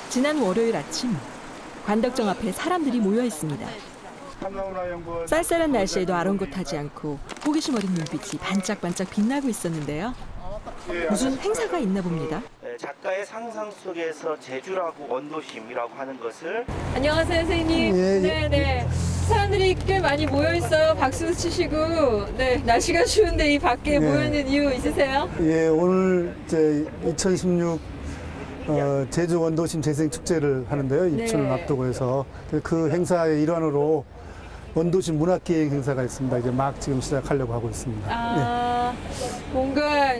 지난 월요일 아침 관덕정 앞에 사람들이 모여 있습니다. 쌀쌀한 날씨에도 아랑곳하지 않고 호기심 어린 눈빛이 반짝반짝 빛나고 있었는데요. 무슨 행사가 있나 봅니다. 작가의 상상 속에서 제주라고 원도심이라고 하는 것을. 안녕하세요, 선생님. 네네. 사람들이 꽤 많이 모여 있어요. 박수 치시고. 네, 날씨가 추운데 이 밖에 모여 있는 이유 있으세요? 예, 오늘 이제 2016 제주 원도심 재생축제를 하는데요. 입춘을 앞두고 해서 그 행사의 일환으로 원도심 문학기행 행사가 있습니다. 이제 막 지금 시작하려고 하고 있습니다. 뭔가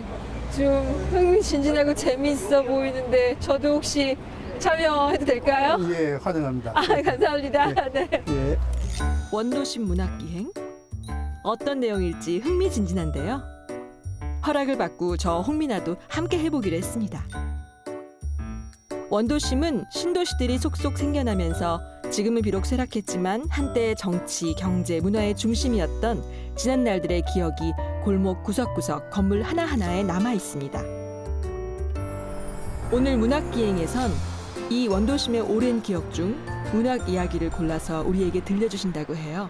좀 흥미진진하고 재미있어 보이는데 저도 혹시 참여해도 될까요? 예, 환영합니다. 감사합니다. 네. 예. 원도심 문학기행? 어떤 내용일지 흥미진진한데요. 허락을 받고 저 홍민아도 함께 해보기로 했습니다. 원도심은 신도시들이 속속 생겨나면서 지금은 비록 쇠락했지만 한때 정치, 경제, 문화의 중심이었던 지난 날들의 기억이 골목 구석구석 건물 하나하나에 남아 있습니다. 오늘 문학기행에선 이 원도심의 오랜 기억 중 문학 이야기를 골라서 우리에게 들려주신다고 해요.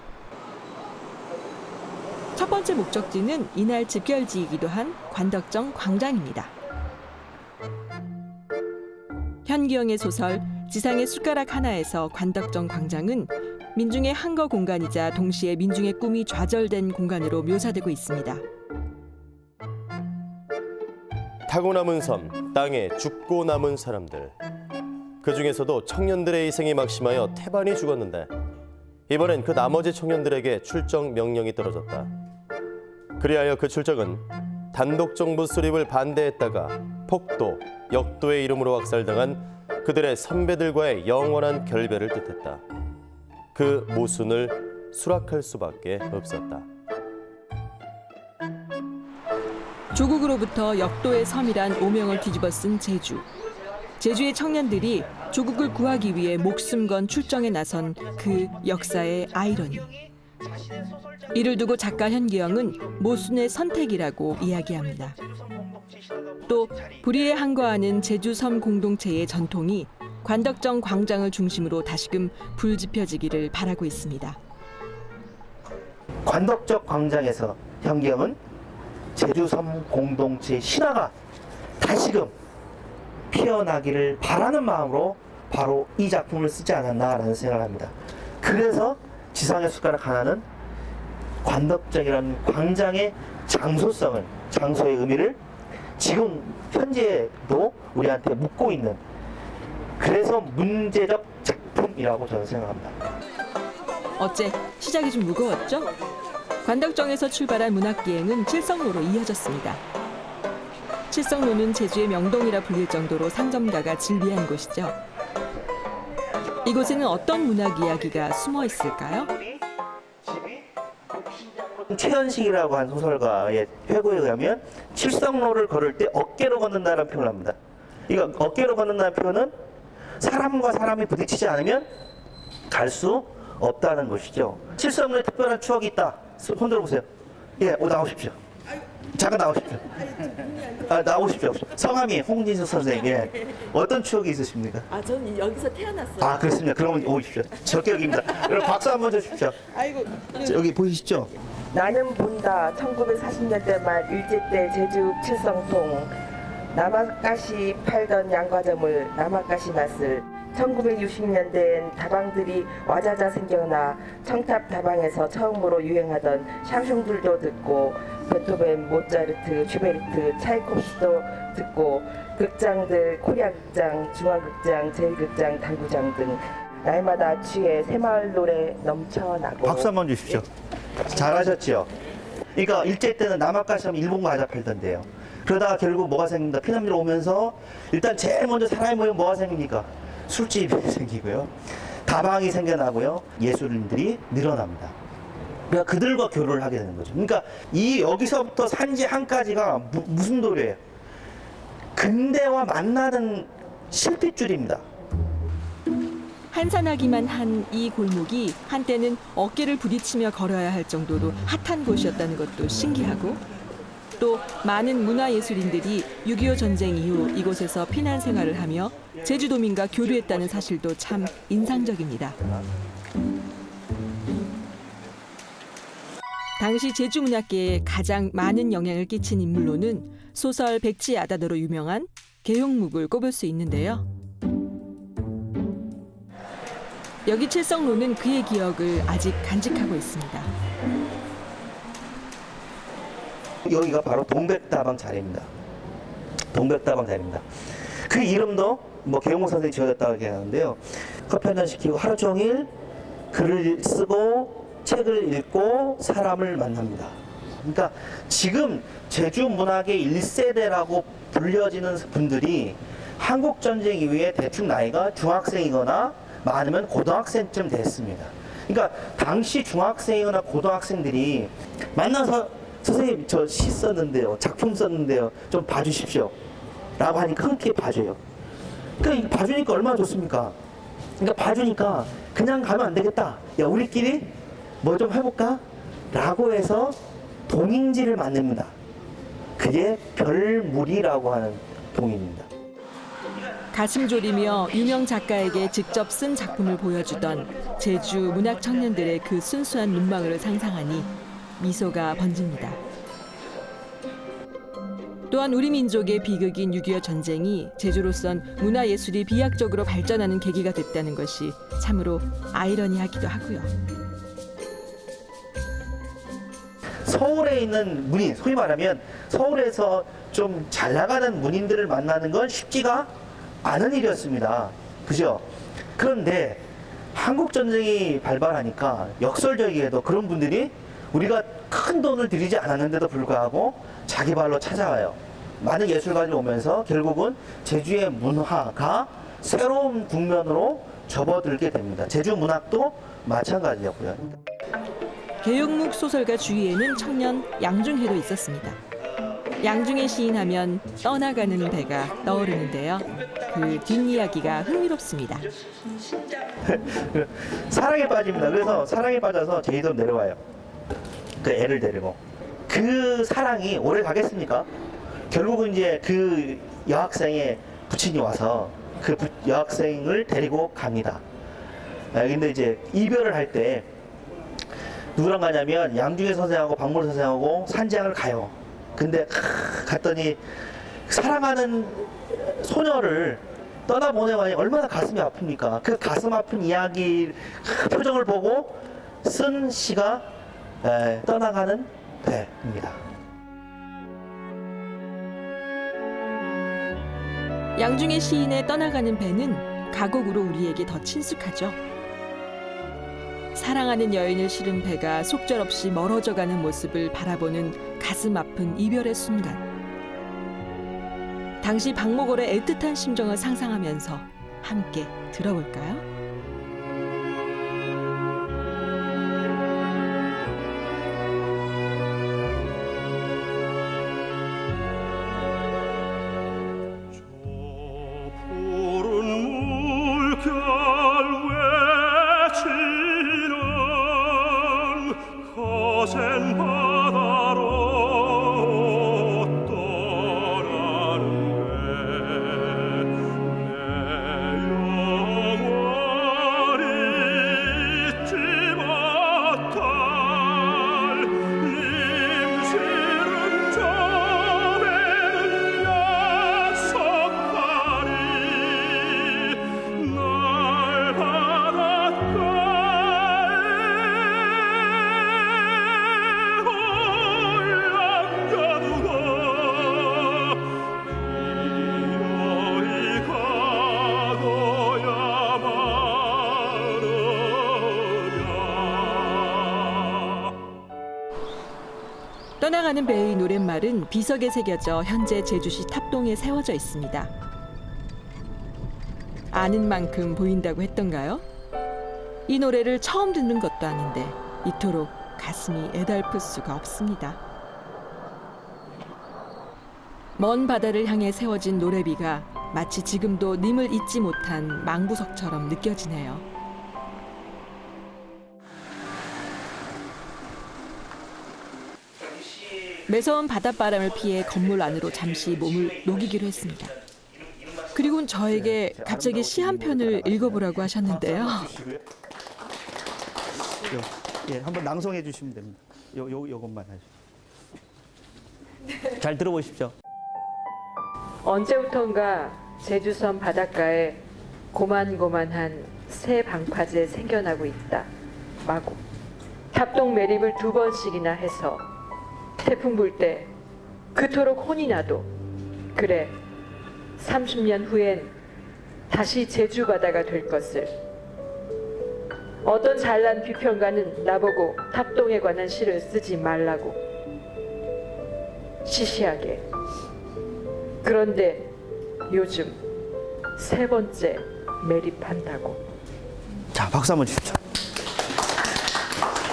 첫 번째 목적지는 이날 집결지이기도 한 관덕정 광장입니다. 현기영의 소설 지상의 숟가락 하나에서 관덕정 광장은 민중의 한거 공간이자 동시에 민중의 꿈이 좌절된 공간으로 묘사되고 있습니다. 타고 남은 섬, 땅에 죽고 남은 사람들. 그 중에서도 청년들의 희생이 막심하여 태반이 죽었는데 이번엔 그 나머지 청년들에게 출정 명령이 떨어졌다. 그리하여 그 출정은 단독 정부 수립을 반대했다가 폭도, 역도의 이름으로 학살당한 그들의 선배들과의 영원한 결별을 뜻했다. 그 모순을 수락할 수밖에 없었다. 조국으로부터 역도의 섬이란 오명을 뒤집어 쓴 제주. 제주의 청년들이 조국을 구하기 위해 목숨 건 출정에 나선 그 역사의 아이러니. 이를 두고 작가 현기영은 모순의 선택이라고 이야기합니다. 또 불의에 항거하는 제주섬 공동체의 전통이 관덕정 광장을 중심으로 다시금 불지펴지기를 바라고 있습니다. 관덕정 광장에서 현기영은 제주섬 공동체의 신화가 다시금 피어나기를 바라는 마음으로 바로 이 작품을 쓰지 않았나라는 생각을 합니다. 그래서 지상의 숟가락 하나는 관덕정이라는 광장의 장소성을, 장소의 의미를 지금 현재도 우리한테 묻고 있는, 그래서 문제적 작품이라고 저는 생각합니다. 어째 시작이 좀 무거웠죠? 관덕정에서 출발한 문학기행은 칠성로로 이어졌습니다. 칠성로는 제주의 명동이라 불릴 정도로 상점가가 즐비한 곳이죠. 이곳에는 어떤 문학 이야기가 숨어 있을까요? 최현식이라고 한 소설가의 회고에 의하면 칠성로를 걸을 때 어깨로 걷는다는 표현을 합니다. 이거 어깨로 걷는다는 표현은 사람과 사람이 부딪히지 않으면 갈 수 없다는 것이죠. 칠성로에 특별한 추억이 있다. 손 들어보세요. 예, 나오십시오. 잠깐 나오십시오. 나오십시오. 성함이 홍진수 선생님. 예. 어떤 추억이 있으십니까? 저는 여기서 태어났어요. 그렇습니다. 그러면 오십시오. 적격입니다. 여러분 박수 한번 주십시오. 아이고. 여기 보이시죠? 나는 본다. 1940년대 말 일제 때 제주 칠성통 남아가시 팔던 양과점을 남아가시 맛을 1960년대엔 다방들이 와자자 생겨나 청탑 다방에서 처음으로 유행하던 샹숑들도 듣고 베토벤, 모차르트, 슈베르트, 차이콥스도 듣고 극장들 코리아극장, 중앙극장, 제1극장, 당구장 등 날마다 취해 새마을 노래 넘쳐나고. 박수 한번 주십시오. 잘하셨지요? 그러니까 일제 때는 남아가시 하면 일본 과자 팔던데요. 그러다가 결국 뭐가 생긴다? 피난민이 오면서 일단 제일 먼저 사람이 모이면 뭐가 생깁니까? 술집이 생기고요. 다방이 생겨나고요. 예술인들이 늘어납니다. 그러니까 그들과 교류를 하게 되는 거죠. 그러니까 이 여기서부터 산지 한까지가 무슨 도리예요? 근대와 만나는 실핏줄입니다. 한산하기만 한 이 골목이 한때는 어깨를 부딪히며 걸어야 할 정도로 핫한 곳이었다는 것도 신기하고 또 많은 문화예술인들이 6.25 전쟁 이후 이곳에서 피난 생활을 하며 제주도민과 교류했다는 사실도 참 인상적입니다. 당시 제주 문학계에 가장 많은 영향을 끼친 인물로는 소설 백지 아다너로 유명한 계용묵을 꼽을 수 있는데요. 여기 칠성로는 그의 기억을 아직 간직하고 있습니다. 여기가 바로 동백다방 자리입니다. 동백다방 자리입니다. 그 이름도 뭐 계용묵 선생이 지어졌다고 얘기하는데요. 커피 한잔 시키고 하루 종일 글을 쓰고 책을 읽고 사람을 만납니다. 그러니까 지금 제주 문학의 1세대라고 불려지는 분들이 한국전쟁 이후에 대충 나이가 중학생이거나 많으면 고등학생쯤 됐습니다. 그러니까 당시 중학생이거나 고등학생들이 만나서 선생님 저 시 썼는데요, 작품 썼는데요, 좀 봐주십시오 라고 하니까 흔쾌히 봐줘요. 그러니까 봐주니까 얼마나 좋습니까? 그러니까 봐주니까 그냥 가면 안 되겠다, 야 우리끼리 뭐 좀 해볼까? 라고 해서 동인지를 만듭니다. 그게 별무리라고 하는 동인입니다. 가슴 졸이며 유명 작가에게 직접 쓴 작품을 보여주던 제주 문학 청년들의 그 순수한 눈망울을 상상하니 미소가 번집니다. 또한 우리 민족의 비극인 6.25 전쟁이 제주로선 문화예술이 비약적으로 발전하는 계기가 됐다는 것이 참으로 아이러니하기도 하고요. 서울에 있는 문인, 소위 말하면 서울에서 좀 잘 나가는 문인들을 만나는 건 쉽지가 않은 일이었습니다. 그죠? 그런데 한국전쟁이 발발하니까 역설적이게도 그런 분들이 우리가 큰 돈을 들이지 않았는데도 불구하고 자기 발로 찾아와요. 많은 예술가들이 오면서 결국은 제주의 문화가 새로운 국면으로 접어들게 됩니다. 제주 문학도 마찬가지였고요. 계용묵 소설가 주위에는 청년 양중혜도 있었습니다. 양중혜 시인하면 떠나가는 배가 떠오르는데요. 그 뒷이야기가 흥미롭습니다. 사랑에 빠집니다. 그래서 사랑에 빠져서 제주도로 내려와요. 그 애를 데리고. 그 사랑이 오래 가겠습니까? 결국은 이제 그 여학생의 부친이 와서 그 여학생을 데리고 갑니다. 근데 이제 이별을 할 때 누구랑 가냐면 양중혜 선생하고 박물 선생하고 산지항을 가요. 근데 갔더니 사랑하는 소녀를 떠나보내고 하니 얼마나 가슴이 아픕니까? 그 가슴 아픈 이야기 표정을 보고 쓴 시가 떠나가는 배입니다. 양중혜 시인의 떠나가는 배는 가곡으로 우리에게 더 친숙하죠. 사랑하는 여인을 실은 배가 속절없이 멀어져가는 모습을 바라보는 가슴 아픈 이별의 순간. 당시 박목월의 애틋한 심정을 상상하면서 함께 들어볼까요? 떠나가는 배의 노랫말은 비석에 새겨져 현재 제주시 탑동에 세워져 있습니다. 아는 만큼 보인다고 했던가요? 이 노래를 처음 듣는 것도 아닌데 이토록 가슴이 애달플 수가 없습니다. 먼 바다를 향해 세워진 노래비가 마치 지금도 님을 잊지 못한 망부석처럼 느껴지네요. 당시 매서운 바닷바람을 피해 건물 안으로 잠시 몸을 녹이기로 했습니다. 그리고는 저에게 갑자기 시 한 편을 읽어보라고 하셨는데요. 예, 한번 낭송해 주시면 됩니다. 요것만 하시죠. 잘 들어보십시오. 언제부턴가 제주섬 바닷가에 고만고만한 새 방파제 생겨나고 있다. 마구. 탑동 매립을 2번씩이나 해서 태풍 불 때 그토록 혼이 나도 그래 30년 후엔 다시 제주 바다가 될 것을. 어떤 잘난 비평가는 나보고 탑동에 관한 시를 쓰지 말라고. 시시하게. 그런데 요즘 3번째 매립한다고. 자, 박수 한번 주십시오.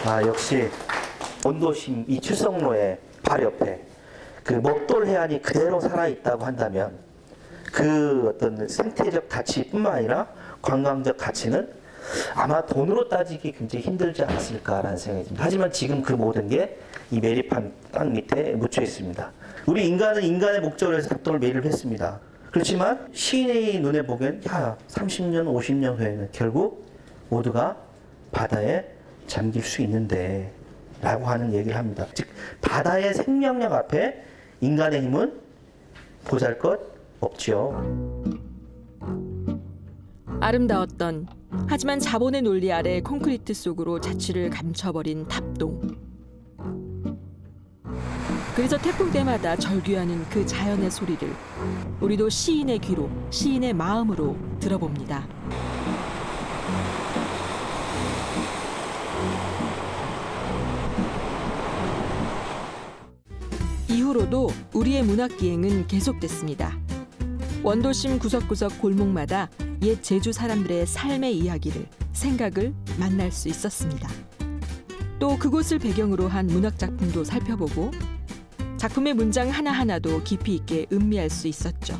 아, 역시 원도심 이 칠성로의 바로 옆에 그 먹돌 해안이 그대로 살아있다고 한다면 그 어떤 생태적 가치뿐만 아니라 관광적 가치는 아마 돈으로 따지기 굉장히 힘들지 않았을까라는 생각이 듭니다. 하지만 지금 그 모든 게 이 매립한 땅 밑에 묻혀 있습니다. 우리 인간은 인간의 목적을 위해서 탑동을 매립을 했습니다. 그렇지만 시인의 눈에 보기엔 30년, 50년 후에는 결국 모두가 바다에 잠길 수 있는데 라고 하는 얘기를 합니다. 즉 바다의 생명력 앞에 인간의 힘은 보잘것 없지요. 아름다웠던 하지만 자본의 논리 아래 콘크리트 속으로 자취를 감춰버린 탑동. 그래서 태풍 때마다 절규하는 그 자연의 소리를 우리도 시인의 귀로, 시인의 마음으로 들어봅니다. 이후로도 우리의 문학기행은 계속됐습니다. 원도심 구석구석 골목마다 옛 제주 사람들의 삶의 이야기를, 생각을 만날 수 있었습니다. 또 그곳을 배경으로 한 문학작품도 살펴보고 작품의 문장 하나하나도 깊이 있게 음미할 수 있었죠.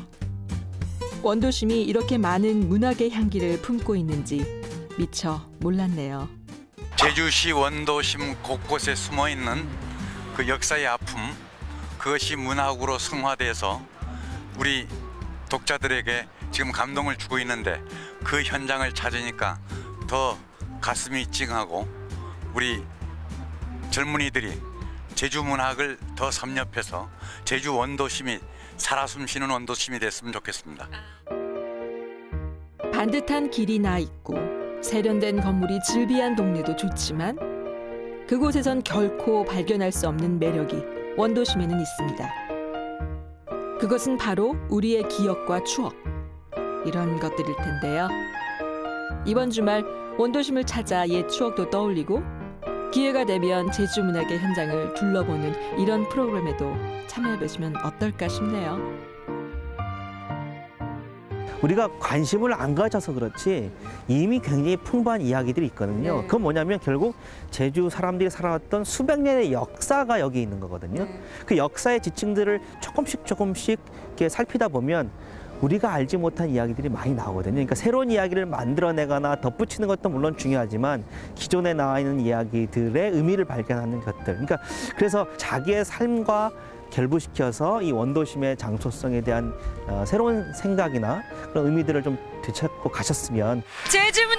원도심이 이렇게 많은 문학의 향기를 품고 있는지 미처 몰랐네요. 제주시 원도심 곳곳에 숨어있는 그 역사의 아픔, 그것이 문학으로 승화돼서 우리 독자들에게 지금 감동을 주고 있는데 그 현장을 찾으니까 더 가슴이 찡하고 우리 젊은이들이 제주 문학을 더 섭렵해서 제주 원도심이 살아 숨쉬는 원도심이 됐으면 좋겠습니다. 반듯한 길이 나 있고 세련된 건물이 즐비한 동네도 좋지만 그곳에선 결코 발견할 수 없는 매력이 원도심에는 있습니다. 그것은 바로 우리의 기억과 추억, 이런 것들일 텐데요. 이번 주말 원도심을 찾아 옛 추억도 떠올리고 기회가 되면 제주 문학의 현장을 둘러보는 이런 프로그램에도 참여해보시면 어떨까 싶네요. 우리가 관심을 안 가져서 그렇지 이미 굉장히 풍부한 이야기들이 있거든요. 그건 뭐냐면 결국 제주 사람들이 살아왔던 수백 년의 역사가 여기 있는 거거든요. 그 역사의 지층들을 조금씩 이렇게 살피다 보면 우리가 알지 못한 이야기들이 많이 나오거든요. 그러니까 새로운 이야기를 만들어내거나 덧붙이는 것도 물론 중요하지만 기존에 나와 있는 이야기들의 의미를 발견하는 것들. 그러니까 그래서 자기의 삶과 결부시켜서 이 원도심의 장소성에 대한 새로운 생각이나 그런 의미들을 좀 되찾고 가셨으면. 제주 문학